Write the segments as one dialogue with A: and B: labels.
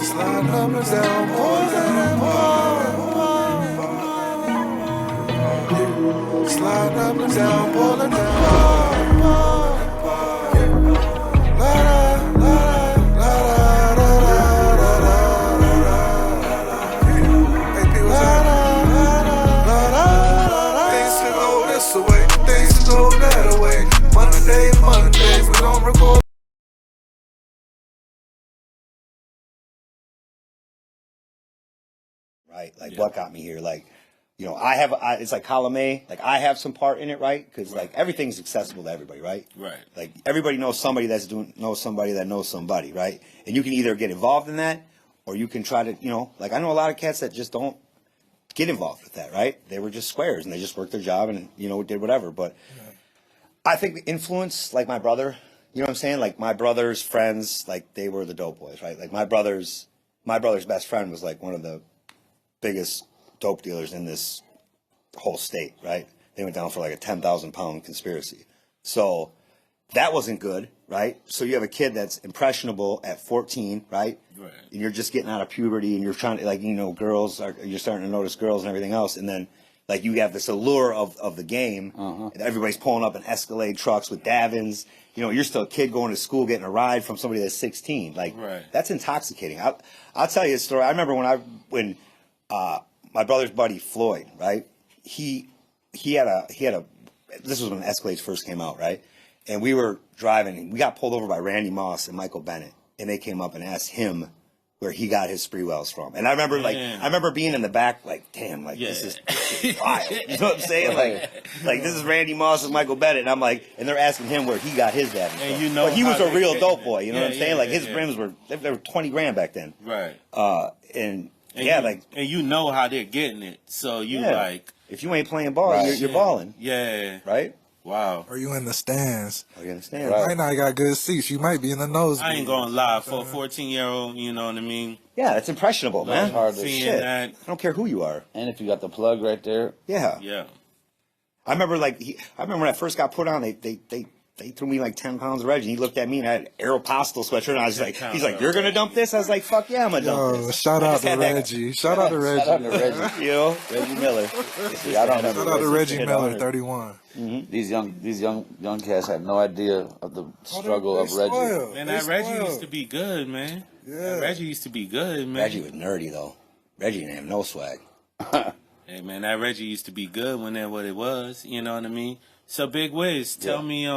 A: Slide numbers down, boys and boys. Slide numbers down, pulling down. Mondays, we don't record.
B: Right, like what got me here? Like, you know, it's like column A. Like I have some part in it, right? Because like everything's accessible to everybody, right?
C: Right.
B: Like everybody knows somebody knows somebody that knows somebody, right? And you can either get involved in that, or you can try to, you know, like I know a lot of cats that just don't get involved with that, right? They were just squares and they just worked their job and you know did whatever. But I think the influence, like my brother, you know what I'm saying? Like my brother's friends, like they were the dope boys, right? Like my brother's best friend was like one of the biggest dope dealers in this whole state, right? They went down for like a 10,000 pound conspiracy. So that wasn't good, right? So you have a kid that's impressionable at 14, right?
C: Right.
B: And you're just getting out of puberty and you're trying to, like, you know, you're starting to notice girls and everything else. And then, like, you have this allure of the game. And everybody's pulling up in Escalade trucks with Davins. You know, you're still a kid going to school getting a ride from somebody that's 16. Like, that's intoxicating. I'll tell you a story. I remember when my brother's buddy Floyd, right? He had a this was when Escalades first came out, right? And we were driving and we got pulled over by Randy Moss and Michael Bennett, and they came up and asked him where he got his spree wells from. And I remember being in the back like, damn, like this is wild. You know what I'm saying? Like this is Randy Moss and Michael Bennett, and I'm like, and they're asking him where he got his dad from.
C: And you know,
B: but he was a real dope boy. You know what I'm saying? Like his brims were they were 20 grand back then.
C: Right.
B: And
C: you know how they're getting it. So you like,
B: if you ain't playing ball, you're balling.
C: Yeah.
B: Right.
C: Wow.
A: Are you in the stands?
B: Are you in the stands?
A: Right now, you got good seats. You might be in the nose.
C: I ain't gonna lie. For a 14-year-old, you know what I mean?
B: Yeah, it's impressionable, man.
D: Hard to
C: Seeing
B: shit.
C: that.
B: I don't care who you are.
D: And if you got the plug right there.
B: Yeah.
C: Yeah.
B: I remember when I first got put on, they threw me like 10 pounds of Reggie. He looked at me and I had an Aeropostale sweatshirt, and I was like, he's like, you're gonna dump this? I was like, fuck yeah, I'm gonna dump this.
A: Shout out to Reggie. Shout out to Reggie.
D: Shout out to Reggie.
B: You know, Reggie Miller.
D: See, I don't remember.
A: Shout out to Reggie Miller, 31.
D: These young cats had no idea of the struggle of Reggie.
C: Man, that Reggie used to be good, man. Yeah. That Reggie used to be good, man.
B: Reggie was nerdy though. Reggie didn't have no swag.
C: Hey man, that Reggie used to be good when that what it was. You know what I mean? So Big Wiz, tell me,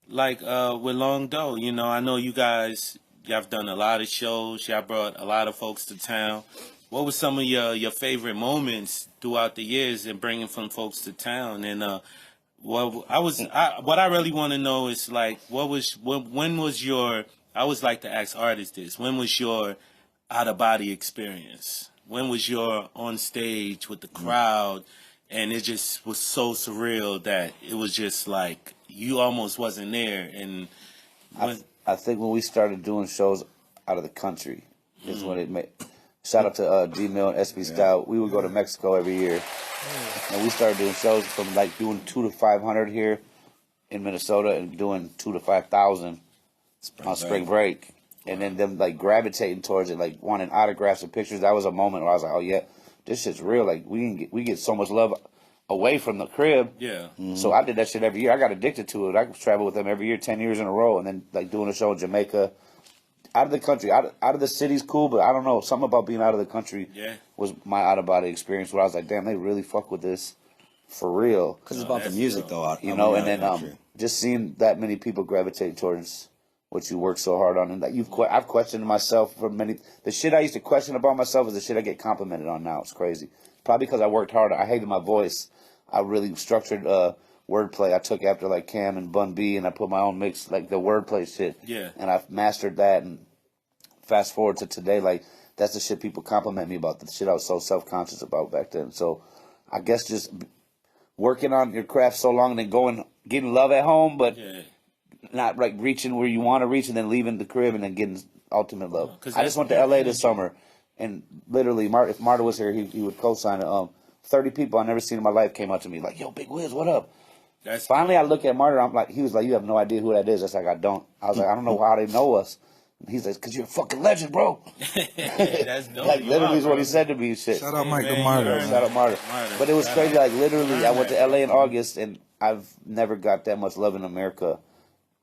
C: like with Long Doe, you know, I know you guys, y'all have done a lot of shows. Y'all brought a lot of folks to town. What were some of your favorite moments throughout the years in bringing some folks to town? And what I really want to know is like, when was your? I always like to ask artists this. When was your out of body experience? When was your on stage with the crowd, and it just was so surreal that it was just like you almost wasn't there? And
D: I think when we started doing shows out of the country is when it made. Shout out to G Mill and SB Scout. We would go to Mexico every year, and we started doing shows from like doing 200 to 500 here in Minnesota and doing 2,000 to 5,000 on spring break, and then them like gravitating towards it, like wanting autographs and pictures. That was a moment where I was like, oh yeah, this shit's real. Like we get so much love away from the crib.
C: Yeah.
D: So I did that shit every year. I got addicted to it. I traveled with them every year, 10 years in a row, and then like doing a show in Jamaica. Out of the country, out of the city's cool, but I don't know, something about being out of the country was my out-of-body experience where I was like, damn, they really fuck with this for real.
B: Because it's about the music, though.
D: You know, and then just seeing that many people gravitate towards what you work so hard on. And that I've questioned myself for many. The shit I used to question about myself is the shit I get complimented on now. It's crazy. Probably because I worked hard. I hated my voice. I really structured wordplay. I took after like Cam and Bun B, and I put my own mix, like the wordplay shit.
C: Yeah.
D: And I've mastered that. And fast forward to today, like that's the shit people compliment me about. The shit I was so self-conscious about back then. So I guess just working on your craft so long and then getting love at home, but not like reaching where you want to reach, and then leaving the crib and then getting ultimate love. I just went to LA this summer, and literally, if Marta was here, he would co-sign it. 30 people I never seen in my life came up to me like, yo, Big Wiz, what up?
C: That's
D: Finally, I look at Martyr. I'm like, he was like, you have no idea who that is. That's like, I don't. I was like, I don't know how they know us. He's like, cause you're a fucking legend, bro.
C: that's dope.
D: Like
C: You
D: literally
C: are,
D: is what
C: bro.
D: he said to me. Shit.
E: Shout out Mike the
C: man,
E: Martyr.
C: you
E: Man.
D: Shout out Martyr.
C: Martyr.
D: But it was
C: Shout
D: crazy.
C: out.
D: Like literally, I went to
C: Martyr.
D: LA in August, and I've never got that much love in America.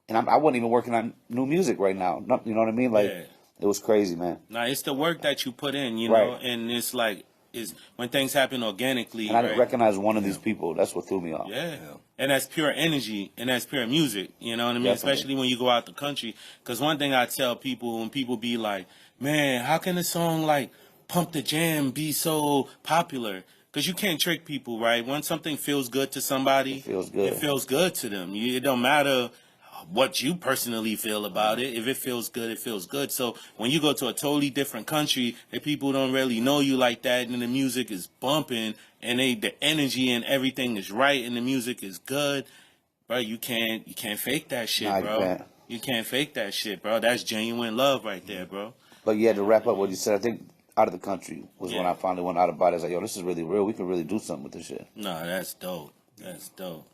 D: And I wasn't even working on new music right now. You know what I mean? Like
C: Yeah.
D: it was crazy, man.
C: Nah, it's the work that you put in, you know,
D: Right.
C: and it's like is when things happen organically.
D: And I didn't
C: right?
D: recognize one of these people. That's what threw me off.
C: Yeah. And that's pure energy and that's pure music. You know what I mean?
D: Definitely.
C: Especially when you go out the country. Because one thing I tell people when people be like, man, how can a song like Pump the Jam be so popular? Because you can't trick people, right? When something feels good to somebody,
D: It feels good.
C: It feels good to them. It don't matter what you personally feel about it. If it feels good, it feels good. So when you go to a totally different country and people don't really know you like that and the music is bumping and the energy and everything is right and the music is good, bro, you can't fake that shit,
D: Nah, you
C: bro.
D: can't.
C: You can't fake that shit, bro. That's genuine love right there, bro.
D: But yeah, to wrap up what you said, I think out of the country was when
C: Yeah.
D: I finally went out about it. I was like, yo, this is really real. We can really do something with this shit.
C: No, that's dope. That's dope.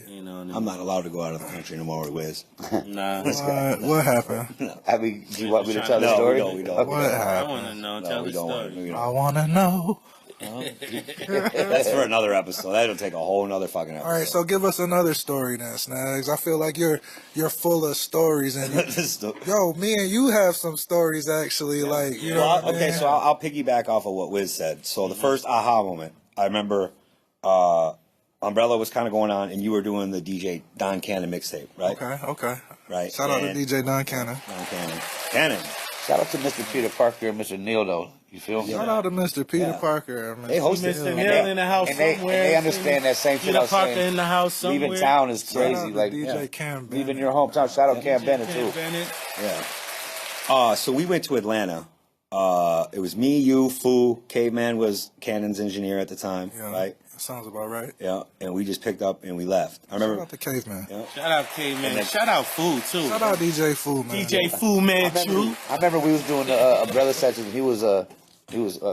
C: You know what I mean?
B: I'm not allowed to go out of the country no more with Wiz.
C: Nah.
E: What happened?
D: I mean, do you want me to tell the
B: No,
D: story?
B: we don't.
D: Okay.
E: What
C: I
E: happened?
C: want to know.
B: No,
C: Tell
B: we
C: the
B: don't want
C: story.
B: to.
E: I want to know.
B: That's for another episode. That'll take a whole nother fucking episode.
E: All right, so give us another story then, Snags. I feel like you're full of stories, and yo, me and you have some stories actually. Like, you know,
B: Well,
E: what I
B: okay,
E: mean?
B: so I'll piggyback off of what Wiz said. So the first aha moment, I remember Umbrella was kind of going on, and you were doing the DJ Don Cannon mixtape, right?
E: Okay.
B: Right.
E: Shout out to
B: And
E: DJ Don Cannon.
B: Don Cannon. Cannon.
D: Shout out to Mr. Peter Parker and Mr. Neil, though. You feel me?
E: Shout out to Mr. Peter
B: Yeah.
E: Parker. Man.
B: They hosted.
C: Mr.
B: And
C: Neil in the house
D: and they
C: somewhere.
D: understand that same shit
C: Peter
D: I was
C: Parker
D: saying.
C: in the house somewhere.
D: Leaving town is
E: Shout out
D: crazy.
E: to
D: Like,
E: DJ Cam Bennett.
D: leaving your hometown. Shout out Cam Bennett, too.
C: Bennett.
B: Yeah. So we went to Atlanta. It was me, you, Fu. Caveman was Cannon's engineer at the time,
E: Yeah,
B: right?
E: that sounds about right.
B: Yeah. And we just picked up and we left. I
E: Shout
B: remember.
E: out to Caveman.
B: Yeah.
C: Shout out K-Man.
B: And then-
C: Shout out Food, too.
E: Shout out DJ Fool, man.
C: DJ Fu Man, too.
D: I remember we was doing the umbrella sessions. He was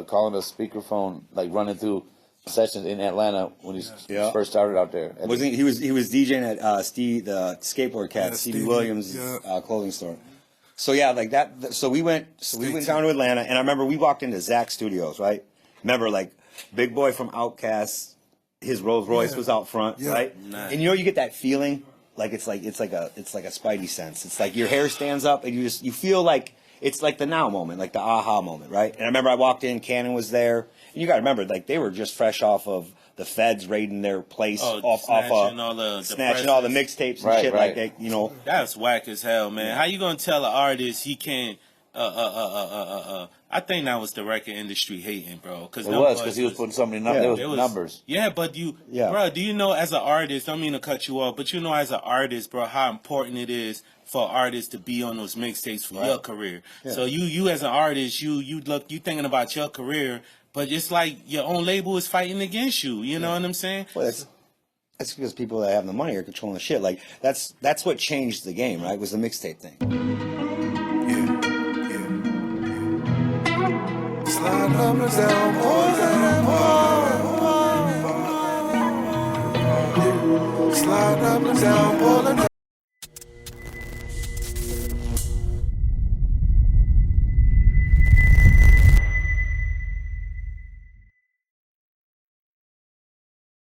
D: calling us speakerphone, like running through sessions in Atlanta when he
B: Yeah.
D: first started out there. And
B: Wasn't he was DJing at Steve the skateboard cat,
E: Yeah,
B: Stevie
E: Stevie,
B: Williams'
E: yeah.
B: clothing store. So yeah, like that. So we went down to Atlanta, and I remember we walked into Zach Studios, right? Remember, like Big Boy from Outkast, his Rolls Royce
E: Yeah.
B: was out front,
E: Yeah.
B: right?
C: Nice.
B: And you get that feeling, like it's like a spidey sense. It's like your hair stands up, and you feel like it's like the now moment, like the aha moment, right? And I remember I walked in, Cannon was there, and you got to remember, like they were just fresh off of the feds raiding their place,
C: Snatching all the
B: snatching all the mixtapes and
D: Right,
B: shit
D: right.
B: like that, you know.
C: That's whack as hell, man. How you gonna tell an artist he can't? I think that was the record industry hating, bro.
D: it was because he was putting so many numbers. There was numbers.
C: Yeah, but bro, do you know as an artist? Don't mean to cut you off, but you know as an artist, bro, how important it is for artists to be on those mixtapes for your career.
B: Yeah.
C: So you as an artist, you thinking about your career, but it's like your own label is fighting against you. You know what I'm saying?
B: Well, that's because people that have the money are controlling the shit. Like that's what changed the game, right? Was the mixtape thing.
A: Slide numbers down, boys and boys. Slide numbers down, pulling down.